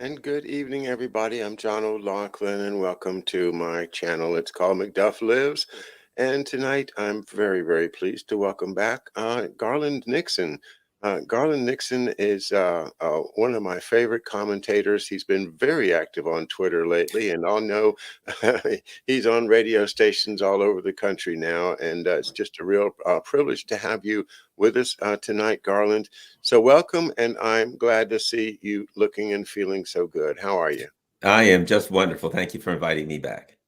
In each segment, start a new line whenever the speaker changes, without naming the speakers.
And good evening, everybody. I'm John O'Loughlin, and welcome to my channel. It's called McDuff Lives. And tonight, I'm very, very pleased to welcome back Garland Nixon. Garland Nixon is one of my favorite commentators. He's been very active on Twitter lately, and I'll know he's on radio stations all over the country now. And it's just a real privilege to have you with us tonight, Garland. So welcome, and I'm glad to see you looking and feeling so good. How are you?
I am just wonderful. Thank you for inviting me back.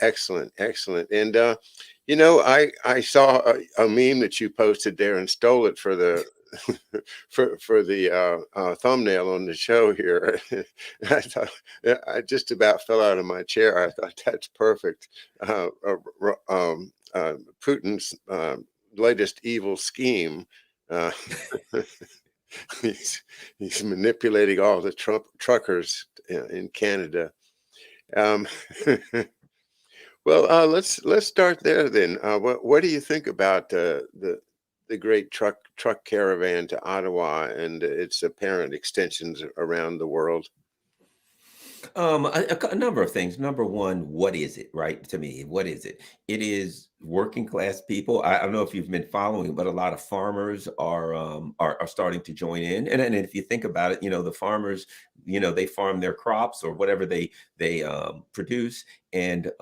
Excellent, excellent. And I saw a meme that you posted there and stole it for the for the thumbnail on the show here. I thought I just about fell out of my chair. I thought that's perfect. Putin's latest evil scheme. Uh, he's he's manipulating all the Trump truckers in Canada. Um, well, let's start there then. What do you think about the great truck caravan to Ottawa and its apparent extensions around the world?
A number of things. Number one, what is it, right? To me, what is it? It is working class people. I don't know if you've been following, but a lot of farmers are starting to join in. And if you think about it, the farmers, they farm their crops or whatever they produce, and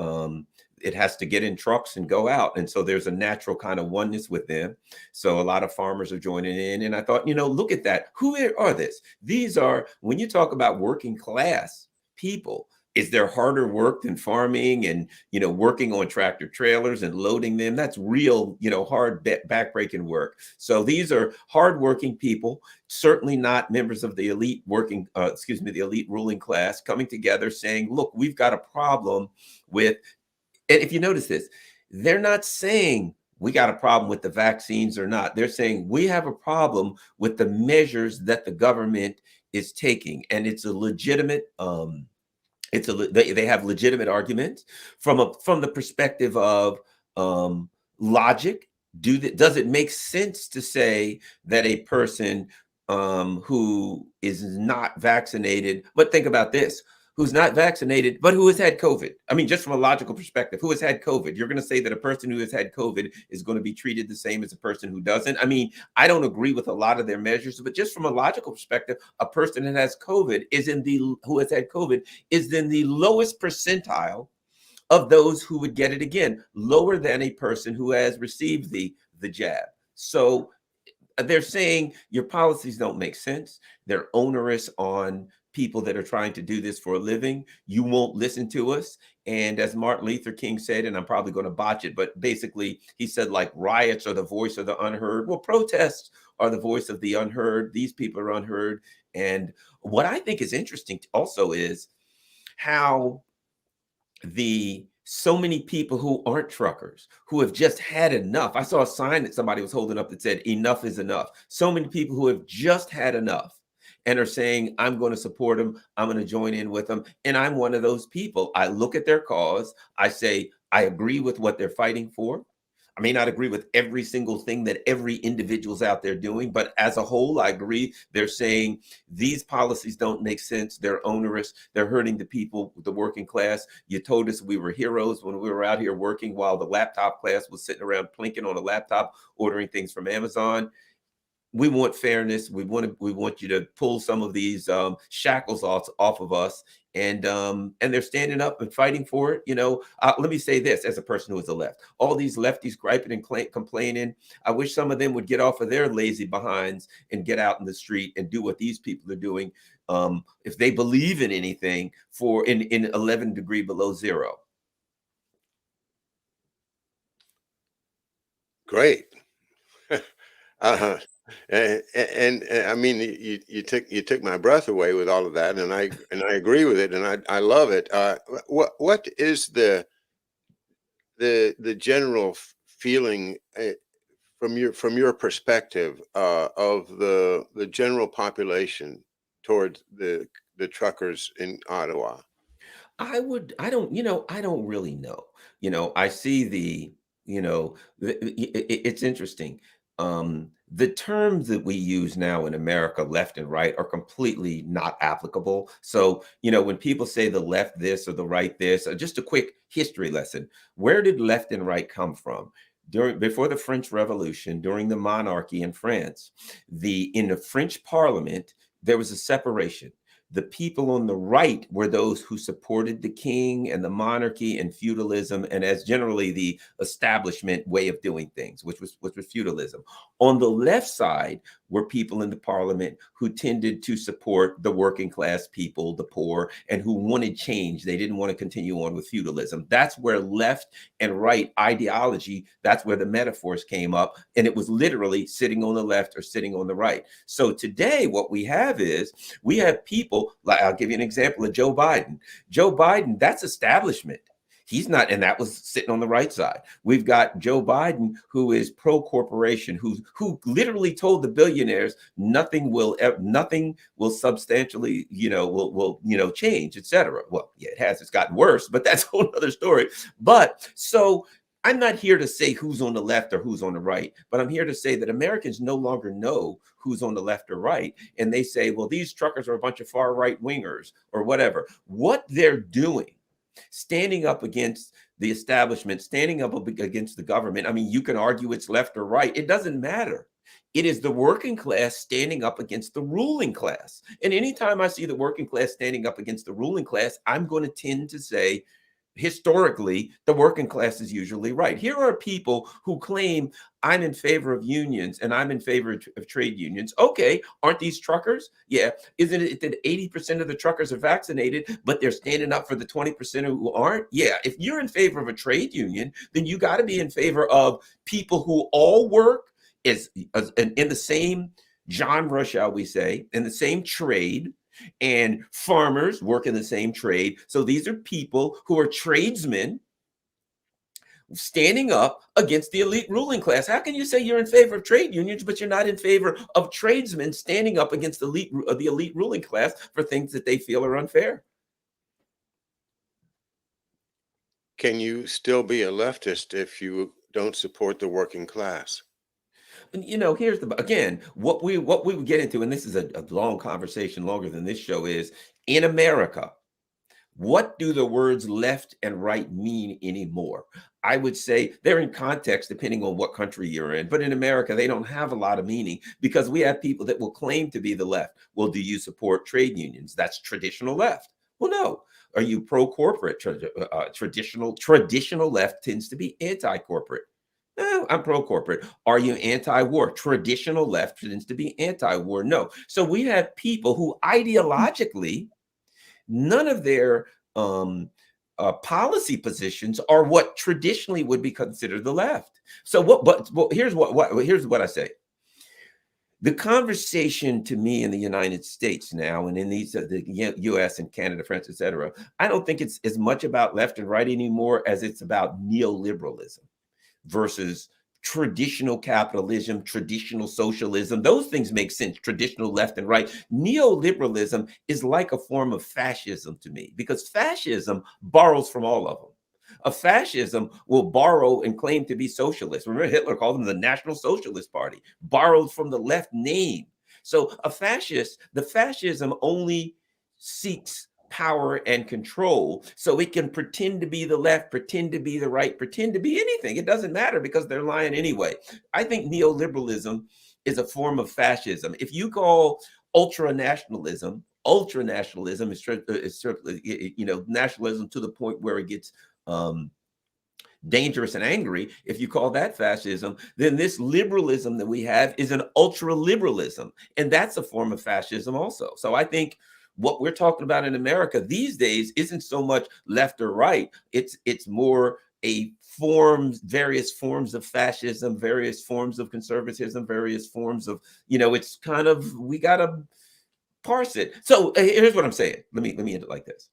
it has to get in trucks and go out. And so there's a natural kind of oneness with them. So a lot of farmers are joining in. And I thought, look at that. Who are this? These are, when you talk about working class people, is there harder work than farming and working on tractor trailers and loading them? That's real, hard backbreaking work. So these are hardworking people, certainly not members of the elite the elite ruling class, coming together saying, look, we've got a problem with. And if you notice this, they're not saying we got a problem with the vaccines or not. They're saying we have a problem with the measures that the government is taking, and it's a legitimate. They have legitimate arguments from the perspective of logic. Does it make sense to say that a person who is not vaccinated? But think about this: who's not vaccinated, but who has had COVID. I mean, just from a logical perspective, who has had COVID? You're going to say that a person who has had COVID is going to be treated the same as a person who doesn't? I mean, I don't agree with a lot of their measures, but just from a logical perspective, a person that has COVID who has had COVID is in the lowest percentile of those who would get it again, lower than a person who has received the jab. So they're saying your policies don't make sense. They're onerous on people that are trying to do this for a living. You won't listen to us. And as Martin Luther King said, and I'm probably going to botch it, but basically he said, like, riots are the voice of the unheard. Well, protests are the voice of the unheard. These people are unheard. And what I think is interesting also is how the so many people who aren't truckers, who have just had enough. I saw a sign that somebody was holding up that said enough is enough. So many people who have just had enough and are saying, I'm going to support them, I'm going to join in with them. And I'm one of those people. I look at their cause, I say, I agree with what they're fighting for. I may not agree with every single thing that every individual's out there doing, but as a whole, I agree. They're saying these policies don't make sense. They're onerous. They're hurting the people, the working class. You told us we were heroes when we were out here working while the laptop class was sitting around plinking on a laptop, ordering things from Amazon. We want fairness. We want you to pull some of these shackles off of us, and they're standing up and fighting for it. Let me say this as a person who is the left: all these lefties griping and complaining. I wish some of them would get off of their lazy behinds and get out in the street and do what these people are doing. If they believe in anything, in 11 degree below zero.
Great. uh I mean, you took my breath away with all of that, and I agree with it, and I love it. What is the general feeling from your perspective of the general population towards the truckers in Ottawa?
I don't really know. I see it's interesting. The terms that we use now in America, left and right, are completely not applicable. So, when people say the left this or the right this, just a quick history lesson. Where did left and right come from? Before the French Revolution, during the monarchy in France, in the French Parliament, there was a separation. The people on the right were those who supported the king and the monarchy and feudalism, and as generally the establishment way of doing things, which was feudalism. On the left side were people in the parliament who tended to support the working class people, the poor, and who wanted change. They didn't want to continue on with feudalism. That's where left and right ideology, that's where the metaphors came up. And it was literally sitting on the left or sitting on the right. So today, what we have is we have people, like I'll give you an example of Joe Biden. Joe Biden, that's establishment. He's not, and that was sitting on the right side. We've got Joe Biden, who is pro-corporation, who literally told the billionaires nothing will substantially, will change, etc. Well, yeah, it has. It's gotten worse, but that's a whole other story. But so I'm not here to say who's on the left or who's on the right, but I'm here to say that Americans no longer know who's on the left or right. And they say, well, these truckers are a bunch of far right wingers or whatever. What they're doing, standing up against the establishment, standing up against the government. I mean, you can argue it's left or right. It doesn't matter. It is the working class standing up against the ruling class. And anytime I see the working class standing up against the ruling class, I'm going to tend to say, historically, the working class is usually right. Here are people who claim I'm in favor of unions and I'm in favor of trade unions. Okay, aren't these truckers? Yeah. Isn't it that 80% of the truckers are vaccinated, but they're standing up for the 20% who aren't? Yeah. If you're in favor of a trade union, then you got to be in favor of people who all work in the same genre, shall we say, in the same trade. And farmers work in the same trade. So these are people who are tradesmen standing up against the elite ruling class. How can you say you're in favor of trade unions, but you're not in favor of tradesmen standing up against the elite ruling class for things that they feel are unfair?
Can you still be a leftist if you don't support the working class?
And here's again, what we would get into, and this is a long conversation, longer than this show is, in America, what do the words left and right mean anymore? I would say they're in context depending on what country you're in. But in America, they don't have a lot of meaning because we have people that will claim to be the left. Well, do you support trade unions? That's traditional left. Well, no. Are you pro-corporate? Traditional left tends to be anti-corporate. I'm pro-corporate. Are you anti-war? Traditional left tends to be anti-war. No. So we have people who ideologically, none of their policy positions are what traditionally would be considered the left. So here's what I say. The conversation to me in the United States now, and in the U.S. and Canada, France, etc., I don't think it's as much about left and right anymore as it's about neoliberalism versus traditional capitalism, traditional socialism. Those things make sense, traditional left and right. Neoliberalism is like a form of fascism to me because fascism borrows from all of them. A fascism will borrow and claim to be socialist. Remember, Hitler called them the National Socialist Party, borrowed from the left name. So the fascism only seeks power and control, so it can pretend to be the left, pretend to be the right, pretend to be anything. It doesn't matter because they're lying anyway. I think neoliberalism is a form of fascism. If you call ultranationalism is certainly, nationalism to the point where it gets dangerous and angry. If you call that fascism, then this liberalism that we have is an ultra liberalism, and that's a form of fascism also. So I think what we're talking about in America these days isn't so much left or right. It's more various forms of fascism, various forms of conservatism, various forms of, it's kind of, we got to parse it. So here's what I'm saying. Let me end it like this.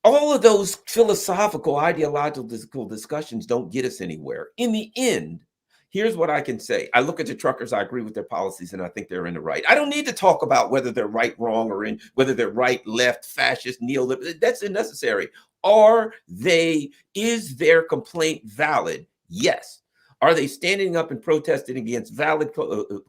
All of those philosophical, ideological discussions don't get us anywhere. In the end, here's what I can say. I look at the truckers, I agree with their policies, and I think they're in the right. I don't need to talk about whether they're right, wrong, or whether they're right, left, fascist, neoliberal. That's unnecessary. Is their complaint valid? Yes. Are they standing up and protesting against valid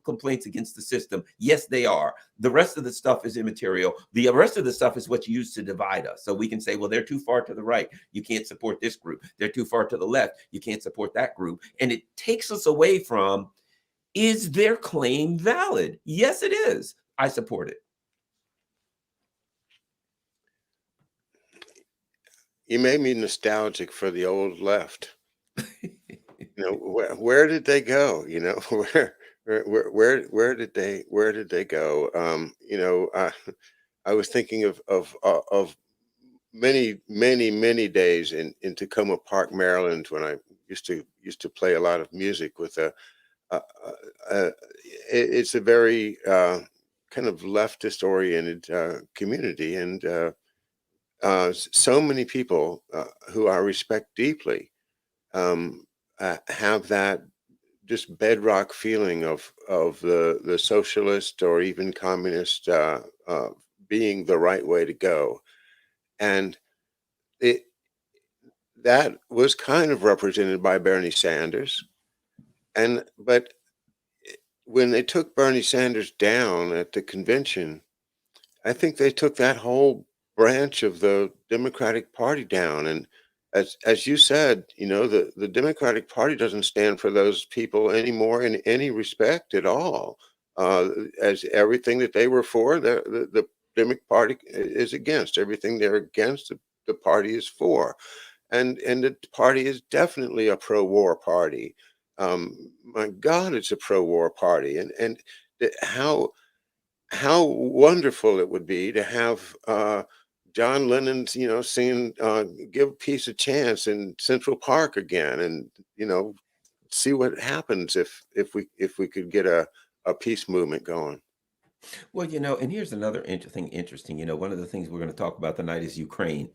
complaints against the system? Yes, they are. The rest of the stuff is immaterial. The rest of the stuff is what's used to divide us. So we can say, well, they're too far to the right. You can't support this group. They're too far to the left. You can't support that group. And it takes us away from, is their claim valid? Yes, it is. I support it.
You made me nostalgic for the old left. Where did they go? Where did they go? I was thinking of many days in Tacoma Park, Maryland, when I used to play a lot of music with uh, uh, it's a very kind of leftist oriented community, and so many people who I respect deeply um, have that just bedrock feeling of the socialist or even communist being the right way to go, and it that was kind of represented by Bernie Sanders, and but when they took Bernie Sanders down at the convention, I think they took that whole branch of the Democratic Party down. And as you said, the Democratic Party doesn't stand for those people anymore in any respect at all. As everything that they were for, the Democratic Party is against. Everything they're against, the party is for. And the party is definitely a pro-war party. My God, it's a pro-war party. And how wonderful it would be to have John Lennon's, singing "Give Peace a Chance" in Central Park again, and see what happens if we could get a peace movement going.
Well, and here's another interesting. One of the things we're going to talk about tonight is Ukraine.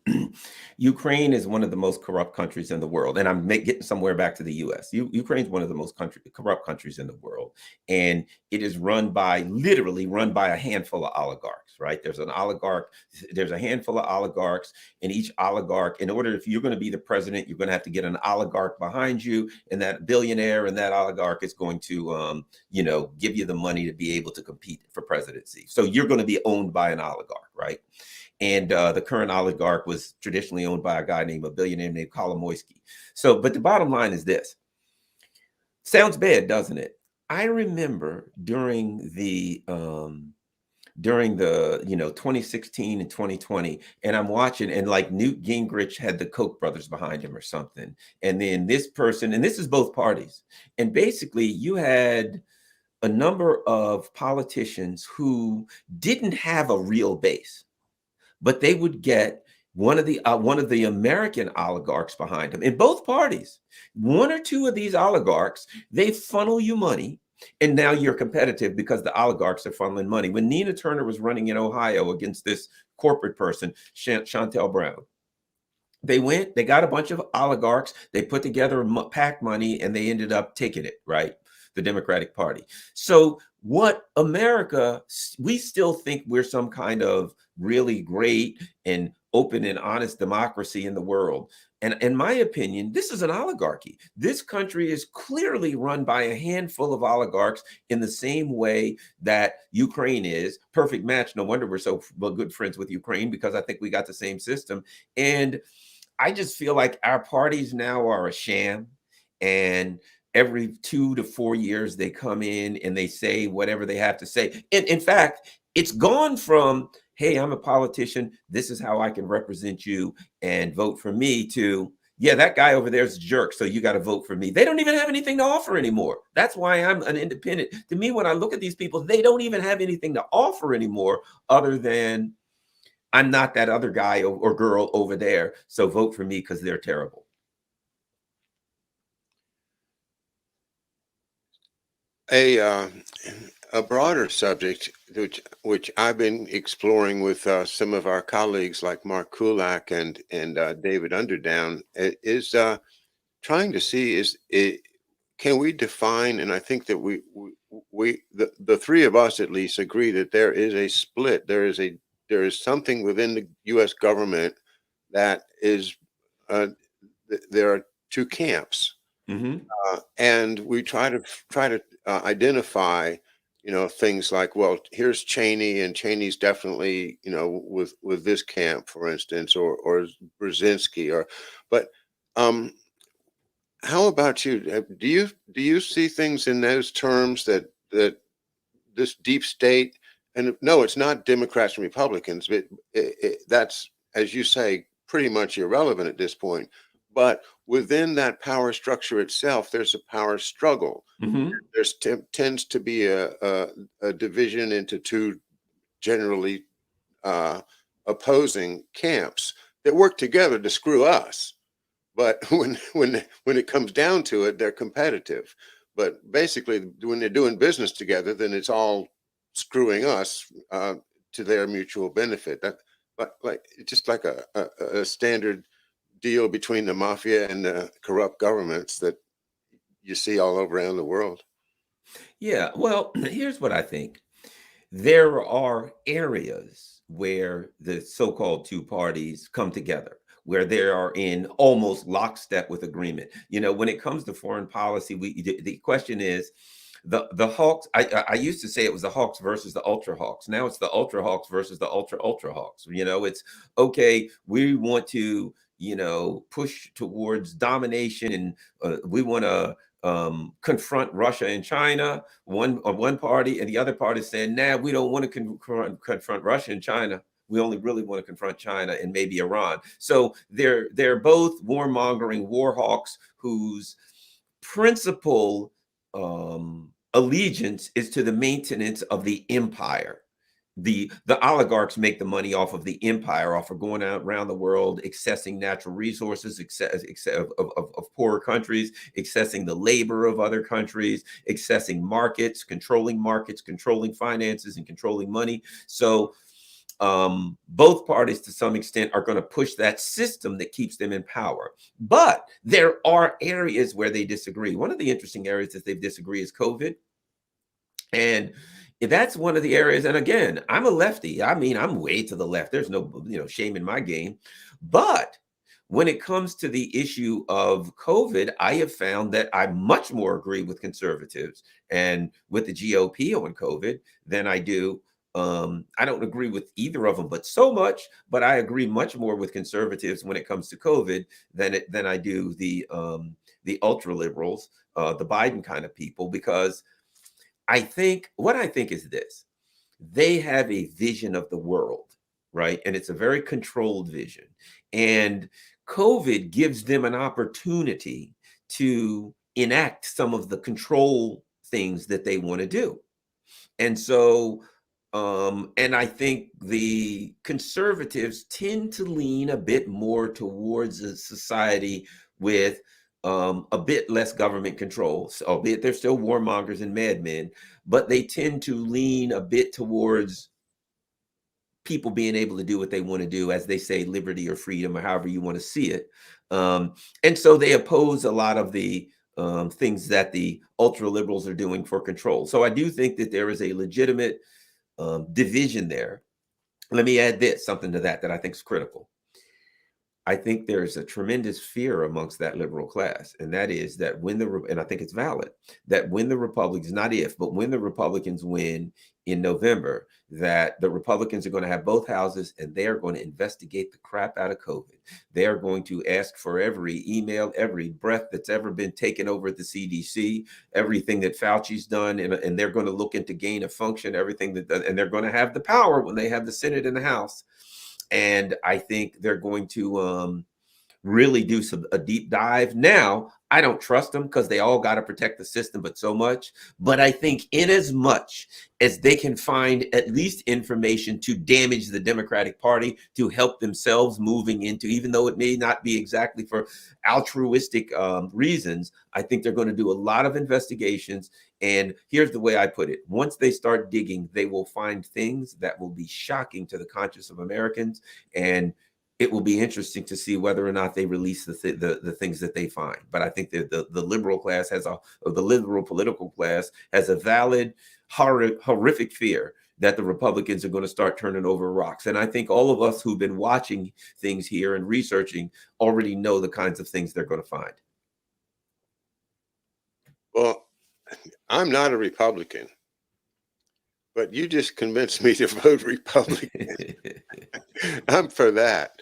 Ukraine is one of the most corrupt countries in the world, and I'm getting somewhere back to the U.S. Ukraine is one of the most corrupt countries in the world, and it is literally run by a handful of oligarchs. Right? There's a handful of oligarchs, and each oligarch, if you're going to be the president, you're going to have to get an oligarch behind you, and that billionaire and that oligarch is going to give you the money to be able to compete for presidency. So you're going to be owned by an oligarch, right? And the current oligarch was traditionally owned by a billionaire named Kolomoisky. So, but the bottom line is this. Sounds bad, doesn't it? I remember during the 2016 and 2020, and I'm watching, and like Newt Gingrich had the Koch brothers behind him or something, and then this person, and this is both parties, and basically you had a number of politicians who didn't have a real base, but they would get one of the American oligarchs behind them in both parties. One or two of these oligarchs, they funnel you money, and now you're competitive because the oligarchs are funneling money. When Nina Turner was running in Ohio against this corporate person, Chantel Brown, they got a bunch of oligarchs, they put together PAC money, and they ended up taking it, right? The Democratic Party. So we still think we're some kind of really great and open and honest democracy in the world. And in my opinion, this is an oligarchy. This country is clearly run by a handful of oligarchs in the same way that Ukraine is. Perfect match. No wonder we're so good friends with Ukraine, because I think we got the same system. And I just feel like our parties now are a sham, and every 2 to 4 years they come in and they say whatever they have to say. And in fact, it's gone from, hey, I'm a politician, this is how I can represent you and vote for me, to, yeah, that guy over there's a jerk, so you got to vote for me. They don't even have anything to offer anymore. That's why I'm an independent. To me, when I look at these people, they don't even have anything to offer anymore, other than, I'm not that other guy or girl over there, so vote for me because they're terrible.
A broader subject, which I've been exploring with some of our colleagues like Mark Kulak and David Underdown, is trying to see, can we define, and I think that the three of us at least agree that there is a split. There is something within the U.S. government that is there are two camps.
Hmm.
And we try to identify, things like, well, here's Cheney, and Cheney's definitely, with this camp, for instance, or Brzezinski, but um, how about you? Do you see things in those terms, that this deep state, and no, it's not Democrats and Republicans, but that's, as you say, pretty much irrelevant at this point. But within that power structure itself, there's a power struggle.
Hmm.
There's tends to be a division into two generally uh, opposing camps that work together to screw us. But when it comes down to it, they're competitive. But basically, when they're doing business together, then it's all screwing us, to their mutual benefit. That, like just like a standard deal between the mafia and the corrupt governments that you see all over around the world.
Yeah. Well, here's what I think. There are areas where the so-called two parties come together, where they are in almost lockstep with agreement. When it comes to foreign policy, the question is the Hawks. I used to say it was the Hawks versus the Ultra Hawks. Now it's the Ultra Hawks versus the Ultra Hawks. It's okay. We want to push towards domination, and we want to confront Russia and China, one party, and the other party saying, nah, we don't want to confront Russia and China. We only really want to confront China and maybe Iran. So they're both warmongering war hawks whose principal allegiance is to the maintenance of the empire. The oligarchs make the money off of the empire, off of going out around the world, accessing natural resources, of poorer countries, accessing the labor of other countries, accessing markets, controlling finances, and controlling money. So both parties, to some extent, are going to push that system that keeps them in power. But there are areas where they disagree. One of the interesting areas that they disagree is COVID. And that's one of the areas. And again, I'm a lefty. I mean, I'm way to the left. There's no, shame in my game. But when it comes to the issue of COVID, I have found that I much more agree with conservatives and with the GOP on COVID than I do. I don't agree with either of them, but so much. But I agree much more with conservatives when it comes to COVID than I do the ultra liberals, the Biden kind of people, because what I think is this: they have a vision of the world, right? And it's a very controlled vision. And COVID gives them an opportunity to enact some of the control things that they want to do. And so, and I think the conservatives tend to lean a bit more towards a society with a bit less government control, so, albeit they're still warmongers and madmen, but they tend to lean a bit towards people being able to do what they want to do, as they say, liberty or freedom, or however you want to see it. And so they oppose a lot of the things that the ultra liberals are doing for control. So I do think that there is a legitimate division there. Let me add something to that I think is critical. I think there's a tremendous fear amongst that liberal class, and that is that and I think it's valid, that when the Republicans, not if, but when the Republicans win in November, that the Republicans are going to have both houses and they are going to investigate the crap out of COVID. They are going to ask for every email, every breath that's ever been taken over at the CDC, everything that Fauci's done, and they're going to look into gain of function, everything and they're going to have the power when they have the Senate and the House. And I think they're going to really do a deep dive. Now, I don't trust them because they all got to protect the system, but so much. But I think in as much as they can find at least information to damage the Democratic Party, to help themselves moving into, even though it may not be exactly for altruistic reasons, I think they're going to do a lot of investigations. And here's the way I put it: once they start digging, they will find things that will be shocking to the conscience of Americans. And it will be interesting to see whether or not they release the things that they find. But I think that the liberal class or the liberal political class has a valid, horrific fear that the Republicans are going to start turning over rocks. And I think all of us who've been watching things here and researching already know the kinds of things they're going to find.
Well, I'm not a Republican, but you just convinced me to vote Republican. I'm for that,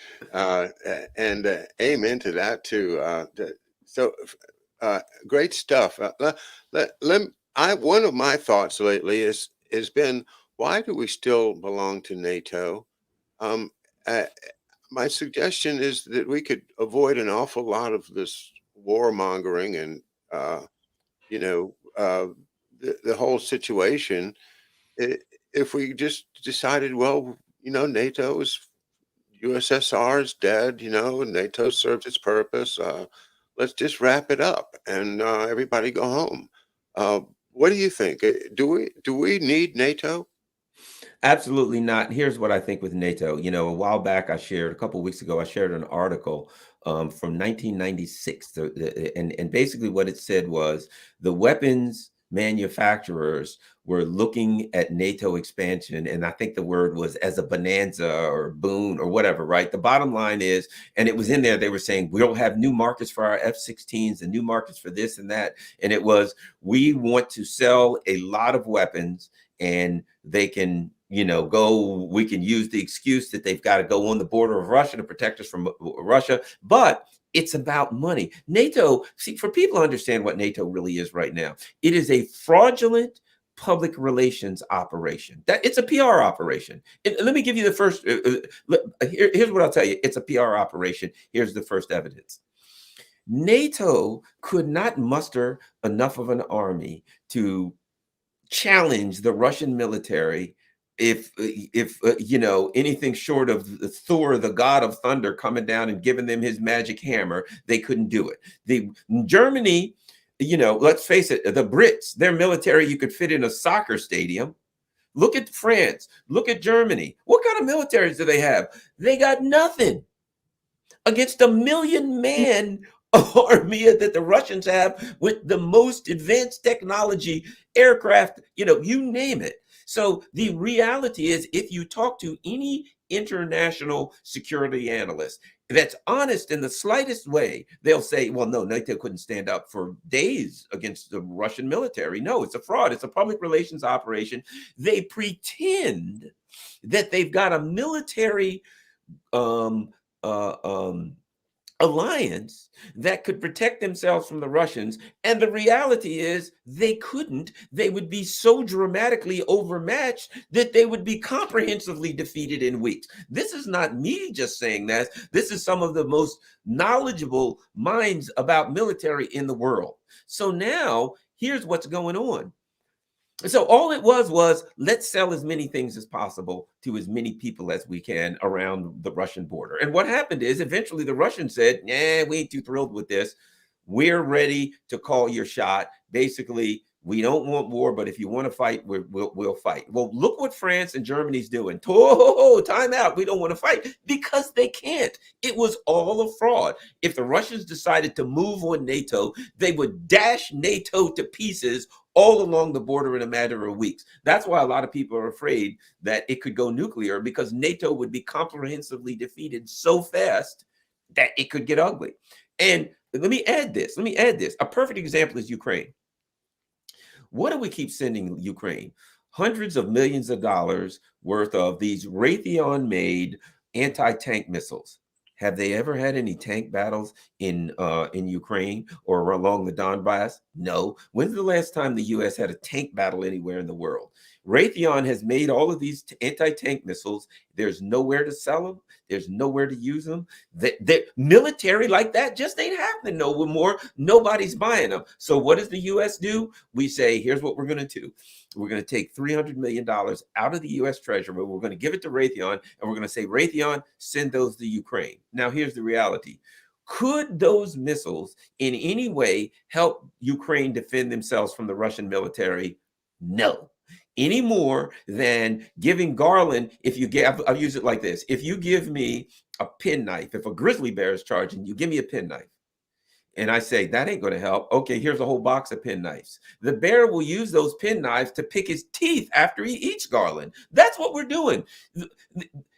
and amen to that too. So, uh, great stuff. One of my thoughts lately has been, why do we still belong to NATO? Um, uh, my suggestion is that we could avoid an awful lot of this warmongering and uh, you know the whole situation i- if we just decided, well, NATO is USSR is dead, and NATO served its purpose. Let's just wrap it up and everybody go home. Uh, what do you think? Do we need NATO?
Absolutely not. Here's what I think with NATO. A while back, a couple weeks ago, I shared an article from 1996. And basically what it said was the weapons manufacturers were looking at NATO expansion. And I think the word was as a bonanza or boon or whatever, right? The bottom line is, and it was in there, they were saying, we'll have new markets for our F-16s and new markets for this and that. And it was, we want to sell a lot of weapons and they can we can use the excuse that they've got to go on the border of Russia to protect us from Russia, but it's about money. NATO, see, for people to understand what NATO really is right now, it is a fraudulent public relations operation. That it's a PR operation. And let me give you the first here's what I'll tell you. It's a PR operation. Here's the first evidence. NATO could not muster enough of an army to challenge the Russian military if anything short of Thor, the god of thunder, coming down and giving them his magic hammer, they couldn't do it. The Germany, let's face it, the Brits, their military you could fit in a soccer stadium. Look at France, look at Germany. What kind of militaries do they have? They got nothing against a 1,000,000-man army that the Russians have with the most advanced technology, aircraft, you name it. So the reality is, if you talk to any international security analyst that's honest in the slightest way, they'll say, well, no, NATO couldn't stand up for days against the Russian military. No, it's a fraud. It's a public relations operation. They pretend that they've got a military um, uh, um, alliance that could protect themselves from the Russians. And the reality is they couldn't. They would be so dramatically overmatched that they would be comprehensively defeated in weeks. This is not me just saying that. This is some of the most knowledgeable minds about military in the world. So now here's what's going on. So all it was let's sell as many things as possible to as many people as we can around the Russian border. And what happened is eventually the Russians said, "Nah, we ain't too thrilled with this. We're ready to call your shot. Basically, we don't want war, but if you want to fight, we'll fight." Well, look what France and Germany's doing. Oh, time out. We don't want to fight because they can't. It was all a fraud. If the Russians decided to move on NATO, they would dash NATO to pieces all along the border in a matter of weeks. That's why a lot of people are afraid that it could go nuclear, because NATO would be comprehensively defeated so fast that it could get ugly. And let me add this. A perfect example is Ukraine. What do we keep sending Ukraine? Hundreds of millions of dollars worth of these Raytheon-made anti-tank missiles. Have they ever had any tank battles in Ukraine or along the Donbass? No. When's the last time the U.S. had a tank battle anywhere in the world? Raytheon has made all of these anti-tank missiles. There's nowhere to sell them. There's nowhere to use them. The military like that just ain't happening no more. Nobody's buying them. So what does the U.S. do? We say, here's what we're going to do. We're going to take $300 million out of the U.S. Treasury. We're going to give it to Raytheon, and we're going to say, Raytheon, send those to Ukraine. Now, here's the reality. Could those missiles in any way help Ukraine defend themselves from the Russian military? No. Any more than giving Garland, I'll use it like this. If you give me a penknife, if a grizzly bear is charging, you give me a penknife. And I say, that ain't going to help. Okay, here's a whole box of penknives. The bear will use those penknives to pick his teeth after he eats Garland. That's what we're doing.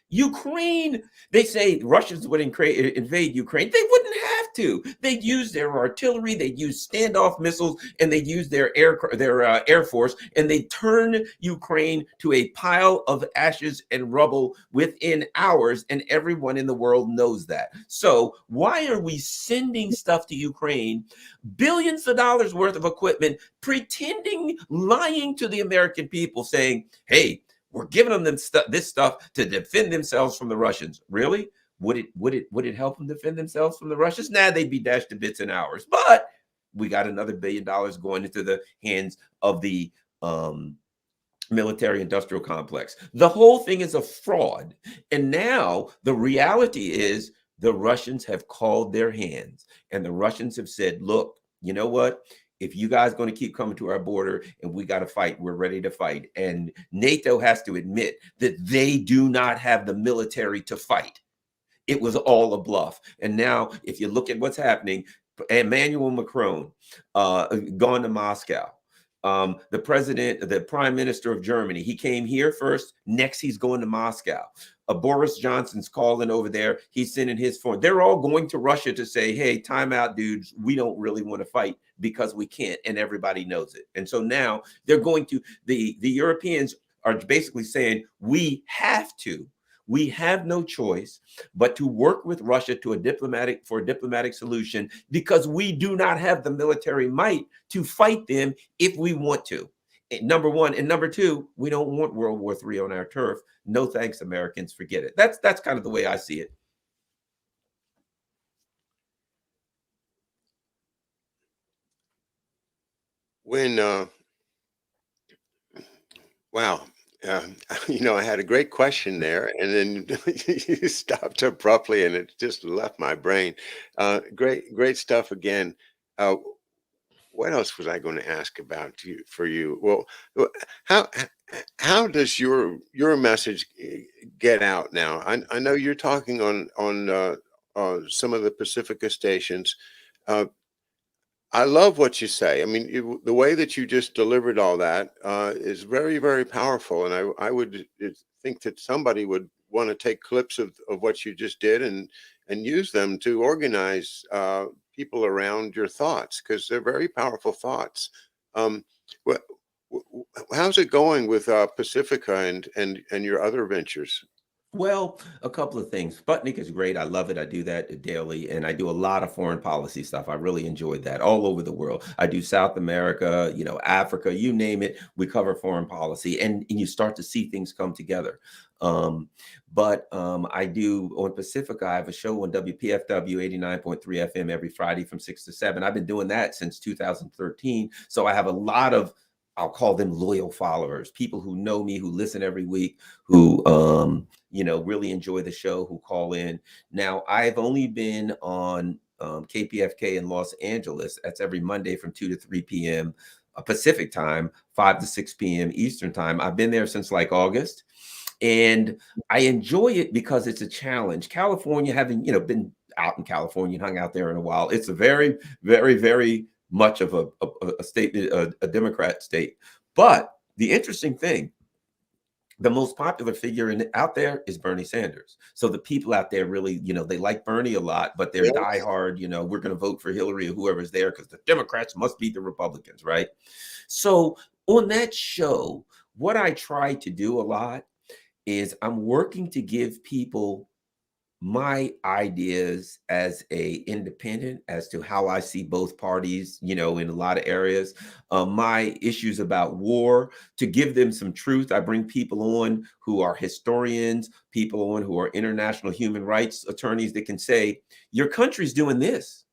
Ukraine, they say Russians would invade Ukraine. They wouldn't have to. They'd use their artillery, they'd use standoff missiles, and they'd use their air force, and they turn Ukraine to a pile of ashes and rubble within hours, and everyone in the world knows that. So why are we sending stuff to Ukraine, billions of dollars worth of equipment, pretending, lying to the American people, saying, hey, we're giving them this stuff to defend themselves from the Russians. Really? Would it help them defend themselves from the Russians? Nah, they'd be dashed to bits in hours. But we got another $1 billion going into the hands of the military industrial complex. The whole thing is a fraud. And now the reality is the Russians have called their hands, and the Russians have said, look, you know what? If you guys going to keep coming to our border and we got to fight, we're ready to fight. And NATO has to admit that they do not have the military to fight. It was all a bluff. And now, if you look at what's happening, Emmanuel Macron gone to Moscow. The prime minister of Germany, he came here first. Next, he's going to Moscow. Boris Johnson's calling over there. He's sending his phone. They're all going to Russia to say, hey, time out, dudes. We don't really want to fight because we can't. And everybody knows it. And so now they're going to, the Europeans are basically saying, we have to. We have no choice but to work with Russia for a diplomatic solution, because we do not have the military might to fight them if we want to. Number one. And number two, we don't want World War III on our turf. No thanks, Americans. Forget it. That's kind of the way I see it.
When, wow. I had a great question there, and then you stopped abruptly, and it just left my brain. Great stuff again. Uh, what else was I going to ask about you? Well, how how does your message get out now? I know you're talking on some of the Pacifica stations. Uh, I love what you say. I mean, the way that you just delivered all that is very, very powerful. And I would think that somebody would want to take clips of what you just did and use them to organize people around your thoughts, because they're very powerful thoughts. Um, wh- how's it going with Pacifica and your other ventures?
Well, a couple of things. Sputnik is great. I love it. I do that daily, and I do a lot of foreign policy stuff. I really enjoyed that all over the world. I do South America, Africa, you name it. We cover foreign policy, and you start to see things come together. But I do on Pacifica. I have a show on WPFW 89.3 FM every Friday from 6 to 7. I've been doing that since 2013. So I have a lot of, I'll call them loyal followers, people who know me, who listen every week, who really enjoy the show, who call in. Now, I've only been on KPFK in Los Angeles. That's every Monday from 2 to 3 p.m. Pacific time, 5 to 6 p.m. Eastern time. I've been there since like August, and I enjoy it because it's a challenge. California, having been out in California and hung out there in a while, it's a very, very, very much of a state, a Democrat state. But the interesting thing, the most popular figure out there is Bernie Sanders. So the people out there really, they like Bernie a lot, but they're
Yes.
diehard, we're going to vote for Hillary or whoever's there because the Democrats must beat the Republicans, right? So on that show, what I try to do a lot is I'm working to give people my ideas as a independent as to how I see both parties, in a lot of areas, my issues about war, to give them some truth. I bring people on who are historians, people on who are international human rights attorneys that can say, your country's doing this.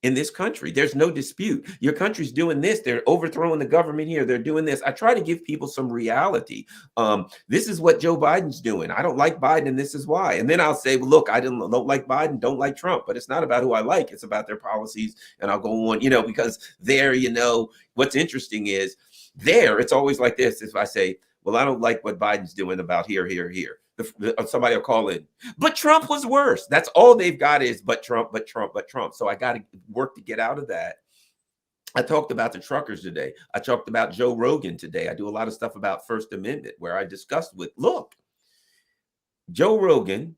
In this country, there's no dispute. Your country's doing this. They're overthrowing the government here. They're doing this. I try to give people some reality. This is what Joe Biden's doing. I don't like Biden, and this is why. And then I'll say, well, look, I don't like Biden, don't like Trump, but it's not about who I like. It's about their policies. And I'll go on, because there, what's interesting is there, it's always like this. If I say, well, I don't like what Biden's doing about here, somebody will call in, but Trump was worse. That's all they've got is but Trump, but Trump, but Trump. So I got to work to get out of that. I talked about the truckers today. I talked about Joe Rogan today. I do a lot of stuff about First Amendment where I discussed look, Joe Rogan,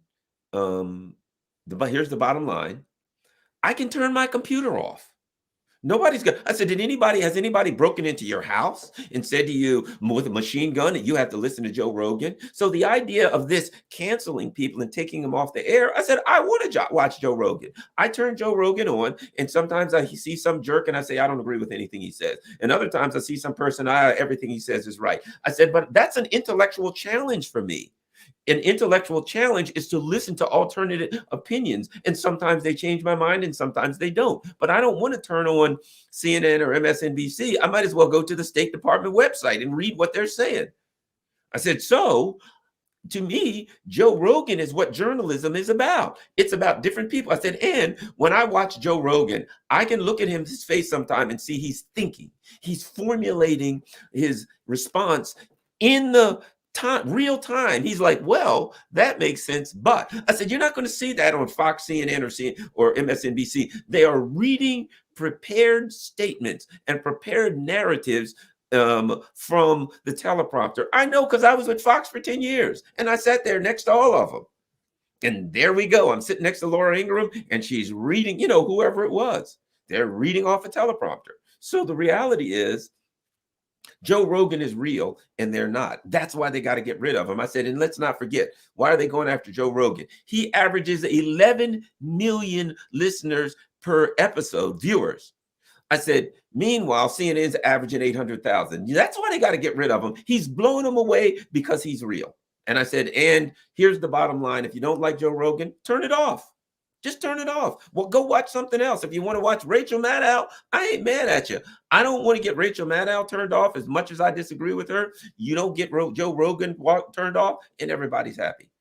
here's the bottom line. I can turn my computer off. Nobody's gonna. I said, has anybody broken into your house and said to you with a machine gun that you have to listen to Joe Rogan? So the idea of this canceling people and taking them off the air, I said, I want to watch Joe Rogan. I turn Joe Rogan on, and sometimes I see some jerk and I say, I don't agree with anything he says. And other times I see some person, everything he says is right. I said, but that's an intellectual challenge for me. An intellectual challenge is to listen to alternative opinions. And sometimes they change my mind and sometimes they don't. But I don't want to turn on CNN or MSNBC. I might as well go to the State Department website and read what they're saying. I said, so to me, Joe Rogan is what journalism is about. It's about different people. I said, and when I watch Joe Rogan, I can look at his face sometime and see he's thinking. He's formulating his response in the real time. He's like, well, that makes sense. But I said, you're not going to see that on Fox, CNN, or MSNBC. They are reading prepared statements and prepared narratives from the teleprompter. I know, because I was with Fox for 10 years and I sat there next to all of them. And there we go. I'm sitting next to Laura Ingraham and she's reading, whoever it was, they're reading off a teleprompter. So the reality is, Joe Rogan is real and they're not. That's why they got to get rid of him. I said, and let's not forget, why are they going after Joe Rogan? He averages 11 million listeners per episode, viewers. I said, meanwhile, CNN's averaging 800,000. That's why they got to get rid of him. He's blowing them away because he's real. And I said, and here's the bottom line. If you don't like Joe Rogan, turn it off. Just turn it off. Well, go watch something else. If you want to watch Rachel Maddow, I ain't mad at you. I don't want to get Rachel Maddow turned off as much as I disagree with her. You don't get Joe Rogan turned off and everybody's happy.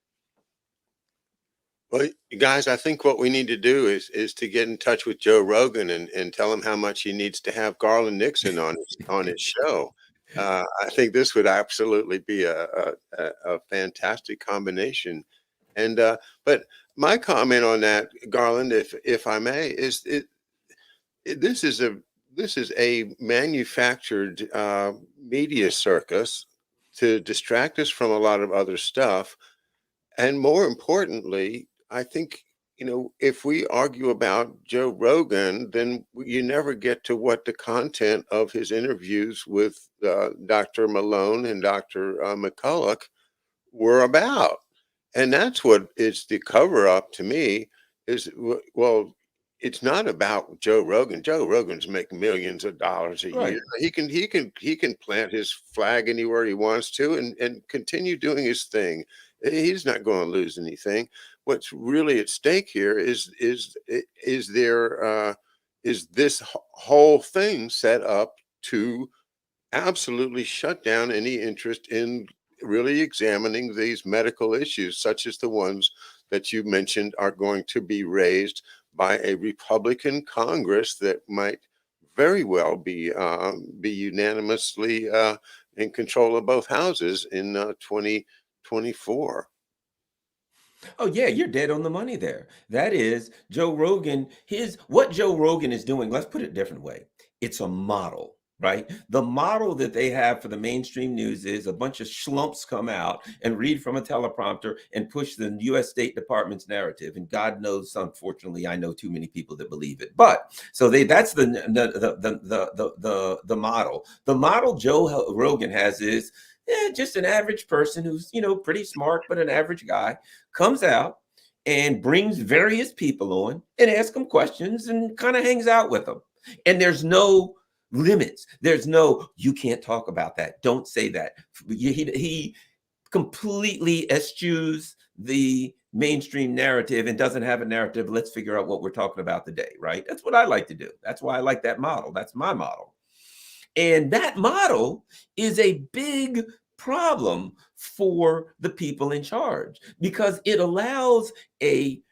Well, guys, I think what we need to do is to get in touch with Joe Rogan and tell him how much he needs to have Garland Nixon on his show. I think this would absolutely be a fantastic combination. And but my comment on that, Garland, if I may, is this is a manufactured media circus to distract us from a lot of other stuff. And more importantly, I think, if we argue about Joe Rogan, then you never get to what the content of his interviews with Dr. Malone and Dr. McCulloch were about. And that's what is the cover up to me is, well, it's not about Joe Rogan. Joe Rogan's making millions of dollars a year. He can plant his flag anywhere he wants to and continue doing his thing. He's not going to lose anything. What's really at stake here is this whole thing set up to absolutely shut down any interest in really examining these medical issues, such as the ones that you mentioned are going to be raised by a Republican Congress that might very well be unanimously in control of both houses in 2024.
Oh yeah, you're dead on the money there. That is Joe Rogan. What Joe Rogan is doing, let's put it a different way. It's a model. Right? The model that they have for the mainstream news is a bunch of schlumps come out and read from a teleprompter and push the U.S. State Department's narrative. And God knows, unfortunately, I know too many people that believe it. But so that's the model. The model Joe Rogan has is just an average person who's pretty smart, but an average guy comes out and brings various people on and asks them questions and kind of hangs out with them. And there's no limits. There's no, you can't talk about that. Don't say that. He completely eschews the mainstream narrative and doesn't have a narrative. Let's figure out what we're talking about today, right? That's what I like to do. That's why I like that model. That's my model. And that model is a big problem for the people in charge because it allows a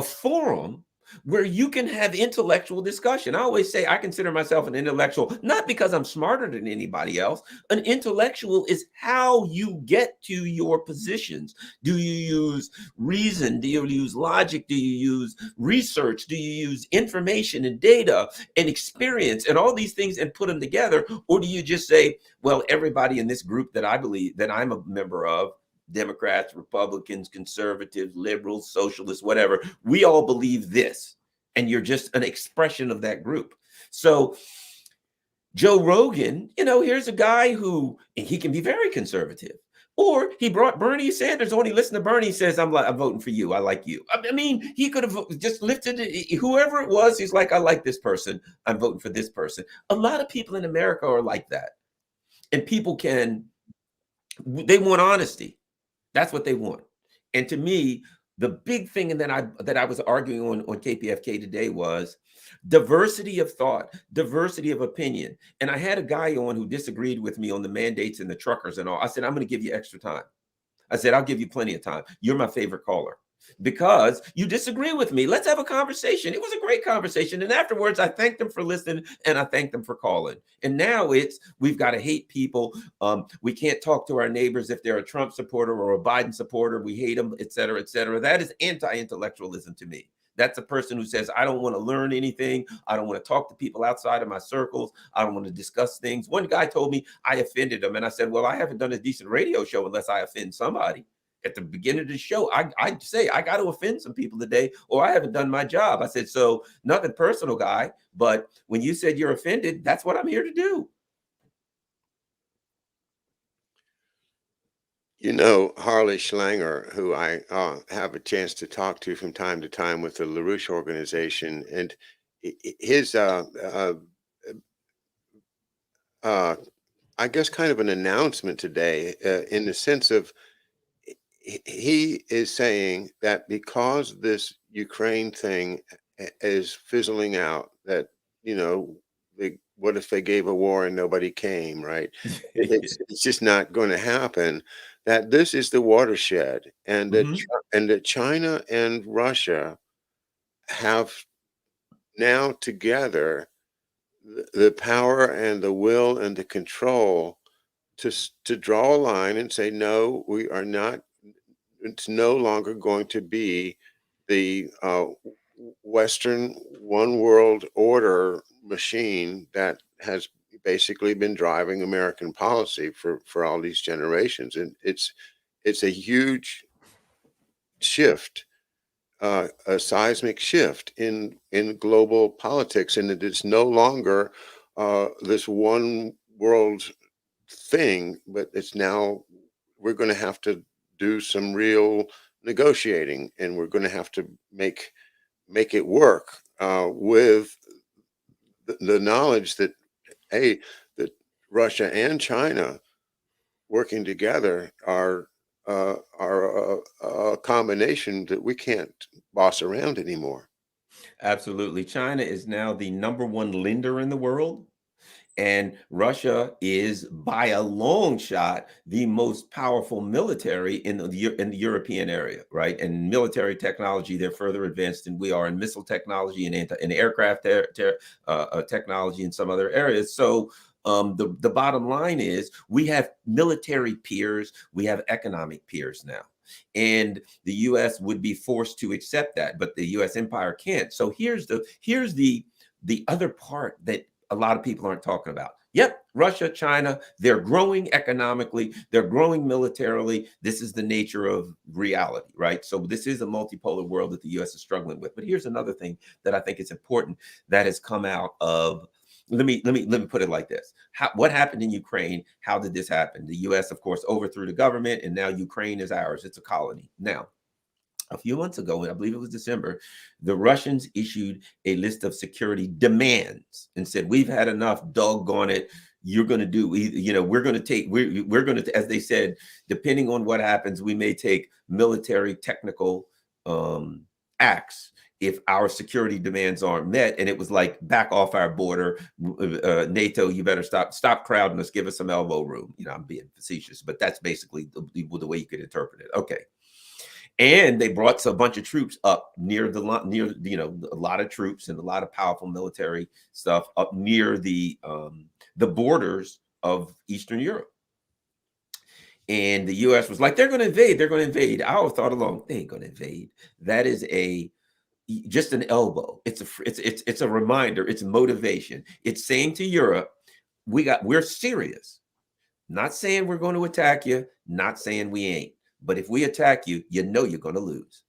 forum where you can have intellectual discussion. I always say I consider myself an intellectual, not because I'm smarter than anybody else. An intellectual is how you get to your positions. Do you use reason? Do you use logic? Do you use research? Do you use information and data and experience and all these things and put them together? Or do you just say, well, everybody in this group that I believe that I'm a member of Democrats, Republicans, conservatives, liberals, socialists, whatever. We all believe this, and you're just an expression of that group. So Joe Rogan, here's a guy who he can be very conservative. Or he brought Bernie Sanders on. He listened to Bernie. He says, I'm voting for you. I like you. I mean, he could have just lifted whoever it was. He's like, I like this person. I'm voting for this person. A lot of people in America are like that. And people they want honesty. That's what they want. And to me, the big thing that I was arguing on KPFK today was diversity of thought, diversity of opinion. And I had a guy on who disagreed with me on the mandates and the truckers and all. I said, I'm going to give you extra time. I said, I'll give you plenty of time. You're my favorite caller because you disagree with me. Let's have a conversation. It was a great conversation. And afterwards, I thanked them for listening and I thanked them for calling. And now we've got to hate people. We can't talk to our neighbors if they're a Trump supporter or a Biden supporter. We hate them, et cetera, et cetera. That is anti-intellectualism to me. That's a person who says, I don't want to learn anything. I don't want to talk to people outside of my circles. I don't want to discuss things. One guy told me I offended him. And I said, well, I haven't done a decent radio show unless I offend somebody. At the beginning of the show, I'd say I got to offend some people today or I haven't done my job. I said, so nothing personal, guy. But when you said you're offended, that's what I'm here to do.
Harley Schlanger, who I have a chance to talk to from time to time with the LaRouche organization, and his, I guess, kind of an announcement today in the sense of he is saying that because this Ukraine thing is fizzling out, that, what if they gave a war and nobody came, right? It's just not going to happen. That this is the watershed, and that China and Russia have now together the power and the will and the control to draw a line and say, no, we are not. It's no longer going to be the Western one world order machine that has basically been driving American policy for all these generations. And it's a huge shift, a seismic shift in global politics, and it is no longer this one world thing, but it's now we're going to have to do some real negotiating, and we're going to have to make it work with the knowledge that that Russia and China working together are a combination that we can't boss around anymore.
Absolutely. China is now the #1 lender in the world. And Russia is, by a long shot, the most powerful military in the European area, right? And military technology, they're further advanced than we are in missile technology and aircraft technology in some other areas. So the bottom line is we have military peers, we have economic peers now. And the U.S. would be forced to accept that, but the U.S. empire can't. So here's the other part that a lot of people aren't talking about. Yep, Russia, China, they're growing economically, they're growing militarily. This is the nature of reality, right? So this is a multipolar world that the U.S. is struggling with. But here's another thing that I think is important that has come out of. Let me put it like this. What happened in Ukraine? How did this happen? The U.S., of course, overthrew the government, and now Ukraine is ours. It's a colony. Now, a few months ago, and I believe it was December, the Russians issued a list of security demands and said, we've had enough, doggone it. You're going to do, we're going to, as they said, depending on what happens, we may take military technical acts if our security demands aren't met. And it was like, back off our border, NATO, you better stop crowding us, give us some elbow room. I'm being facetious, but that's basically the way you could interpret it. Okay. And they brought a bunch of troops up near a lot of troops and a lot of powerful military stuff up near the borders of Eastern Europe. And the U.S. was like, they're going to invade. I always thought along, they ain't going to invade. That is just an elbow. It's a reminder. It's motivation. It's saying to Europe, we're serious. Not saying we're going to attack you. Not saying we ain't. But if we attack you, you know you're going to lose.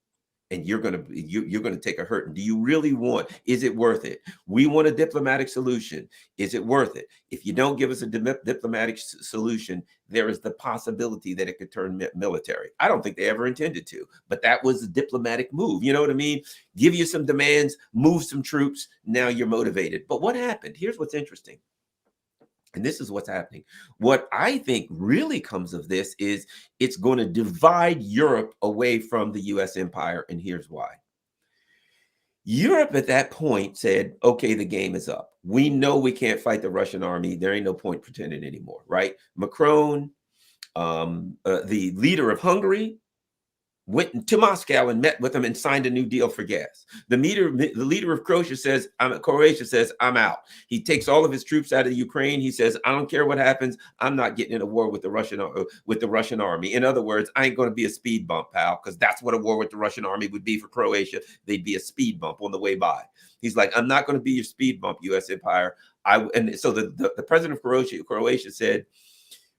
And you're going to take a hurt. And do you really want, is it worth it? We want a diplomatic solution. Is it worth it? If you don't give us a diplomatic solution, there is the possibility that it could turn military. I don't think they ever intended to, but that was a diplomatic move. You know what I mean? Give you some demands, move some troops. Now you're motivated. But what happened? Here's what's interesting. And this is what's happening. What I think really comes of this is it's going to divide Europe away from the US empire. And here's why. Europe at that point said, okay, the game is up. We know we can't fight the Russian army. There ain't no point pretending anymore, right? Macron, the leader of Hungary, went to Moscow and met with him and signed a new deal for gas. The leader of Croatia says, I'm out. He takes all of his troops out of Ukraine. He says, I don't care what happens. I'm not getting in a war with the Russian army. In other words, I ain't going to be a speed bump, pal, because that's what a war with the Russian army would be for Croatia. They'd be a speed bump on the way by. He's like, I'm not going to be your speed bump, U.S. empire. And so the president of Croatia said,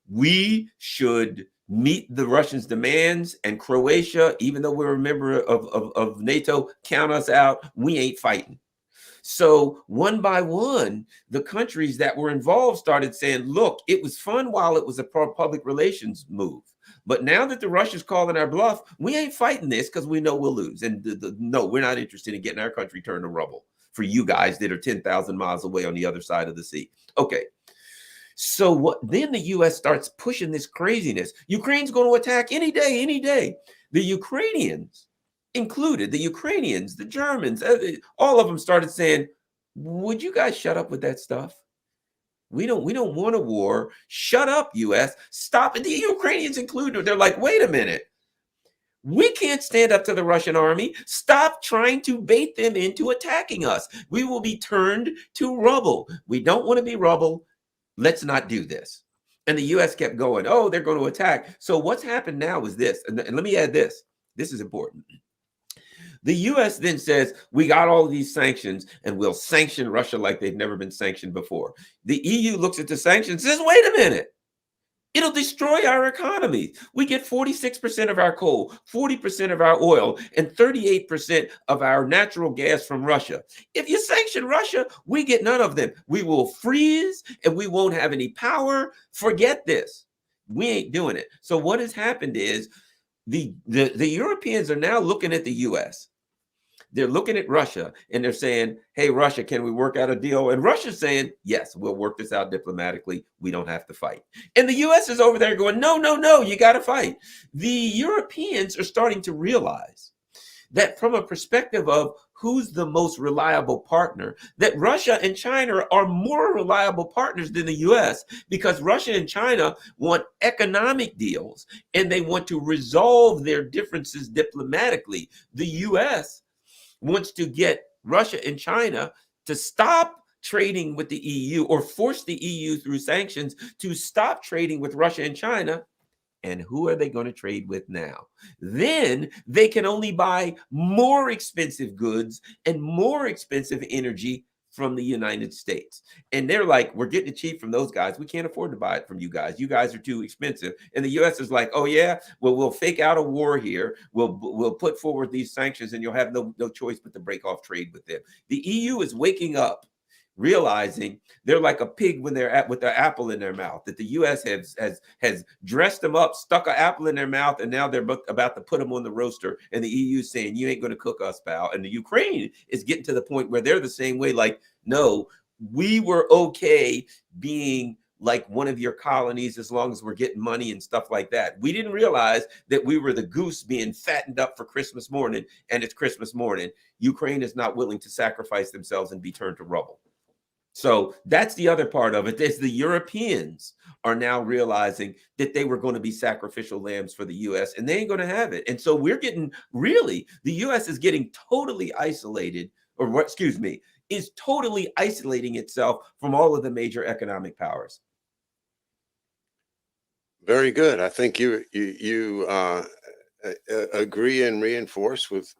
we should meet the Russians' demands, and Croatia, even though we're a member of NATO, count us out. We ain't fighting. So one by one, the countries that were involved started saying, look, it was fun while it was a public relations move. But now that the Russians calling our bluff, we ain't fighting this because we know we'll lose. And no, we're not interested in getting our country turned to rubble for you guys that are 10,000 miles away on the other side of the sea. Okay. So then the U.S. starts pushing this craziness. Ukraine's going to attack any day, any day. The Ukrainians included, the Ukrainians, the Germans, all of them started saying, would you guys shut up with that stuff? We don't want a war. Shut up, U.S. Stop it. The Ukrainians included. They're like, wait a minute. We can't stand up to the Russian army. Stop trying to bait them into attacking us. We will be turned to rubble. We don't want to be rubble. Let's not do this. And the U.S. kept going, oh, they're going to attack. So what's happened now is this, and let me add this. This is important. The U.S. then says, we got all of these sanctions and we'll sanction Russia like they've never been sanctioned before. The EU looks at the sanctions and says, wait a minute. It'll destroy our economy. We get 46% of our coal, 40% of our oil, and 38% of our natural gas from Russia. If you sanction Russia, we get none of them. We will freeze and we won't have any power. Forget this. We ain't doing it. So what has happened is the Europeans are now looking at the U.S. They're looking at Russia and they're saying, hey, Russia, can we work out a deal? And Russia's saying, yes, we'll work this out diplomatically. We don't have to fight. And the U.S. is over there going, no, no, no, you got to fight. The Europeans are starting to realize that from a perspective of who's the most reliable partner, that Russia and China are more reliable partners than the U.S. because Russia and China want economic deals and they want to resolve their differences diplomatically. The U.S. wants to get Russia and China to stop trading with the EU or force the EU through sanctions to stop trading with Russia and China. And who are they going to trade with now? Then they can only buy more expensive goods and more expensive energy from the United States. And they're like, we're getting it cheap from those guys. We can't afford to buy it from you guys. You guys are too expensive. And the US is like, oh yeah, well, we'll fake out a war here. We'll put forward these sanctions and you'll have no choice but to break off trade with them. The EU is waking up, realizing they're like a pig when they're with their apple in their mouth, that the U.S. has dressed them up, stuck an apple in their mouth, and now they're about to put them on the roaster. And the EU is saying, you ain't going to cook us, pal. And the Ukraine is getting to the point where they're the same way, like, no, we were okay being like one of your colonies as long as we're getting money and stuff like that. We didn't realize that we were the goose being fattened up for Christmas morning, and it's Christmas morning. Ukraine is not willing to sacrifice themselves and be turned to rubble. So that's the other part of it. Is the Europeans are now realizing that they were going to be sacrificial lambs for the U.S. and they ain't going to have it. And so we're getting the U.S. is getting totally isolated, or what? Excuse me, is totally isolating itself from all of the major economic powers.
Very good. I think you agree and reinforce with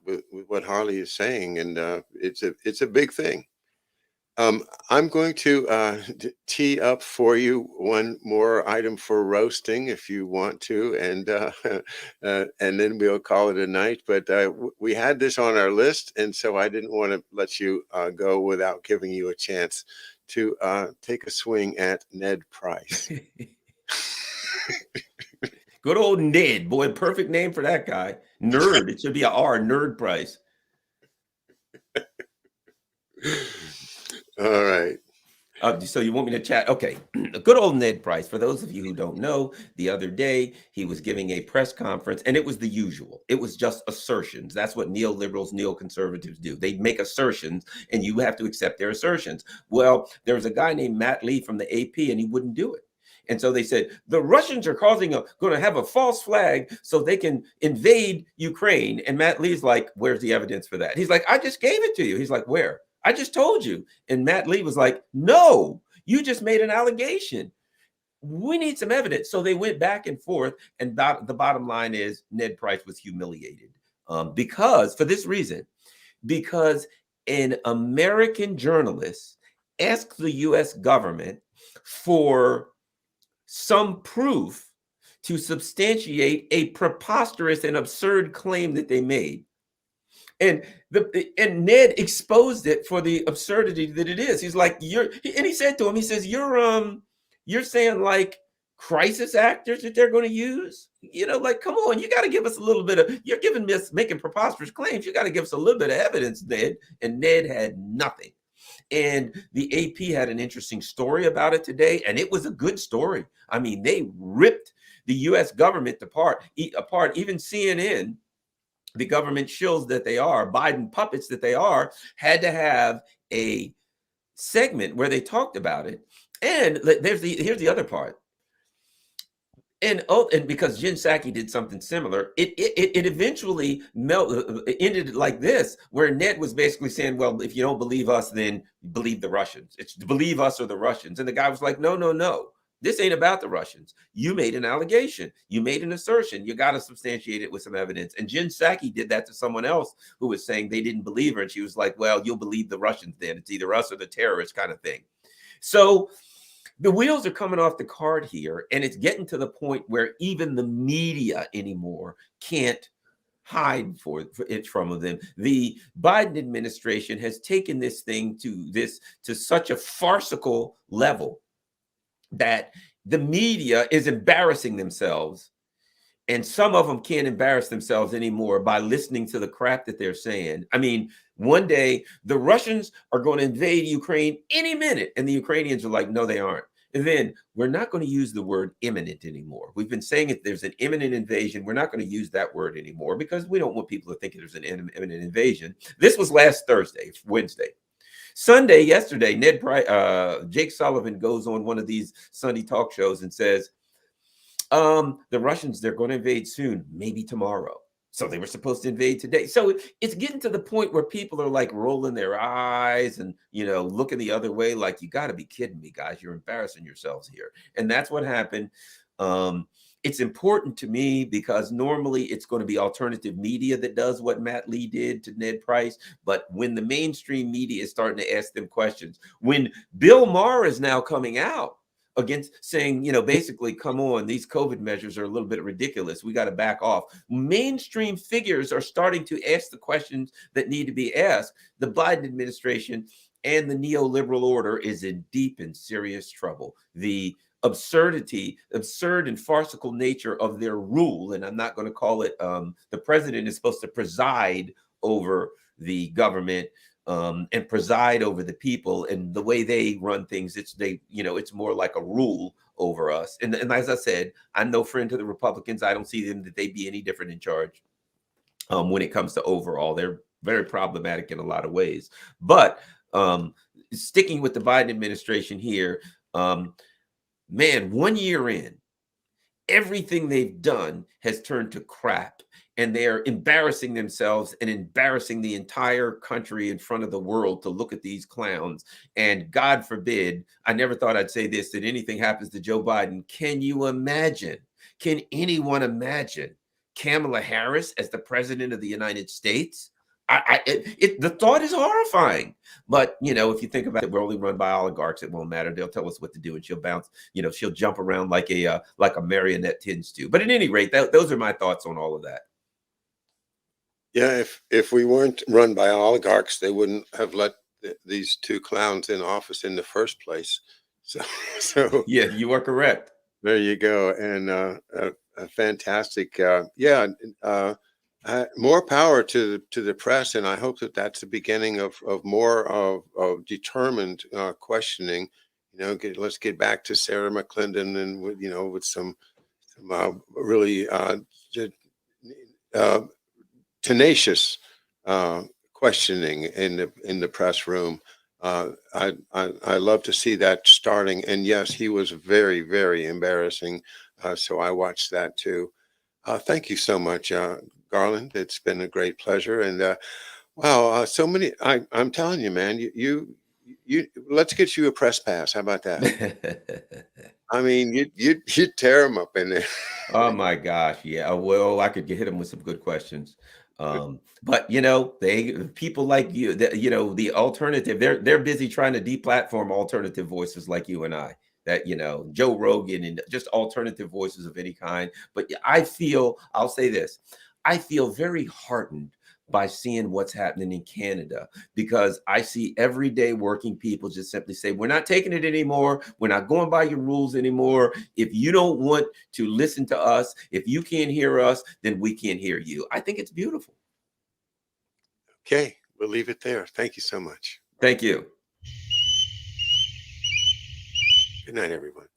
what Harley is saying, and it's a big thing. I'm going to tee up for you one more item for roasting if you want to, and then we'll call it a night. But we had this on our list, and so I didn't want to let you go without giving you a chance to take a swing at Ned Price.
Good old Ned, boy, perfect name for that guy. Nerd. It should be a R, Nerd Price.
All right.
So you want me to chat? Okay. Good old Ned Price. For those of you who don't know, the other day he was giving a press conference, and it was the usual. It was just assertions. That's what neoliberals, neoconservatives do. They make assertions, and you have to accept their assertions. Well, there was a guy named Matt Lee from the AP, and he wouldn't do it. And so they said, the Russians are going to have a false flag so they can invade Ukraine. And Matt Lee's like, where's the evidence for that? He's like, I just gave it to you. He's like, where? I just told you. And Matt Lee was like, no, you just made an allegation. We need some evidence. So they went back and forth. And the bottom line is Ned Price was humiliated because for this reason, because an American journalist asked the US government for some proof to substantiate a preposterous and absurd claim that they made. And Ned exposed it for the absurdity that it is. He's like, and he said to him, he says, you're saying like crisis actors that they're going to use, like, come on, you got to give us a little bit of, you're giving us making preposterous claims. You got to give us a little bit of evidence, Ned. And Ned had nothing. And the AP had an interesting story about it today, and it was a good story. I mean, they ripped the U.S. government apart. Even CNN, the government shills that they are, Biden puppets that they are, had to have a segment where they talked about it. And here's the other part. And because Jen Psaki did something similar, it eventually ended like this, where Ned was basically saying, well, if you don't believe us, then believe the Russians. It's believe us or the Russians. And the guy was like, no. This ain't about the Russians. You made an allegation. You made an assertion. You got to substantiate it with some evidence. And Jen Psaki did that to someone else who was saying they didn't believe her. And she was like, well, you'll believe the Russians then. It's either us or the terrorists kind of thing. So the wheels are coming off the cart here, and it's getting to the point where even the media anymore can't hide for it from them. The Biden administration has taken this thing to such a farcical level that the media is embarrassing themselves, and some of them can't embarrass themselves anymore by listening to the crap that they're saying. I mean, one day the Russians are going to invade Ukraine any minute, and the Ukrainians are like, no, they aren't. And then we're not going to use the word imminent anymore. We've been saying it, there's an imminent invasion. We're not going to use that word anymore because we don't want people to think there's an imminent invasion. This was last Thursday, Wednesday. Sunday, yesterday, Jake Sullivan goes on one of these Sunday talk shows and says, the Russians, they're going to invade soon, maybe tomorrow. So they were supposed to invade today. So it's getting to the point where people are like rolling their eyes and, looking the other way. Like, you got to be kidding me, guys. You're embarrassing yourselves here. And that's what happened. It's important to me because normally it's going to be alternative media that does what Matt Lee did to Ned Price. But when the mainstream media is starting to ask them questions, when Bill Maher is now coming out against saying, basically, come on, these COVID measures are a little bit ridiculous. We got to back off. Mainstream figures are starting to ask the questions that need to be asked. The Biden administration and the neoliberal order is in deep and serious trouble. The absurd and farcical nature of their rule, and I'm not going to call it, the president is supposed to preside over the government and preside over the people, and the way they run things, it's more like a rule over us. And as I said, I'm no friend to the Republicans. I don't see them that they be any different in charge when it comes to overall. They're very problematic in a lot of ways. But sticking with the Biden administration here, man, 1 year in, everything they've done has turned to crap, and they're embarrassing themselves and embarrassing the entire country in front of the world to look at these clowns. And God forbid, I never thought I'd say this, that anything happens to Joe Biden. Can you imagine? Can anyone imagine Kamala Harris as the president of the United States? The thought is horrifying. But if you think about it, we're only run by oligarchs. It won't matter. They'll tell us what to do, and she'll bounce. She'll jump around like a marionette tends to. But at any rate, those are my thoughts on all of that.
Yeah, if we weren't run by oligarchs, they wouldn't have let these two clowns in office in the first place. So, so
Yeah, you are correct.
there you go. And a fantastic, more power to the press. And I hope that that's the beginning of more of determined questioning. Let's get back to Sarah McClendon and with some really uh, tenacious questioning in the press room. I love to see that starting. And yes, he was very, very embarrassing. So I watched that too. Thank you so much, Garland. It's been a great pleasure. And wow, so many. I'm telling you, man. You. Let's get you a press pass. How about that? I mean, you tear them up in there.
Oh my gosh, yeah. Well, I could hit them with some good questions. But they people like you, the alternative, they're busy trying to deplatform alternative voices like you and I. That Joe Rogan and just alternative voices of any kind. But I'll say this, I feel very heartened by seeing what's happening in Canada, because I see everyday working people just simply say, we're not taking it anymore. We're not going by your rules anymore. If you don't want to listen to us, if you can't hear us, then we can't hear you. I think it's beautiful.
Okay, we'll leave it there. Thank you so much.
Thank you.
Good night, everyone.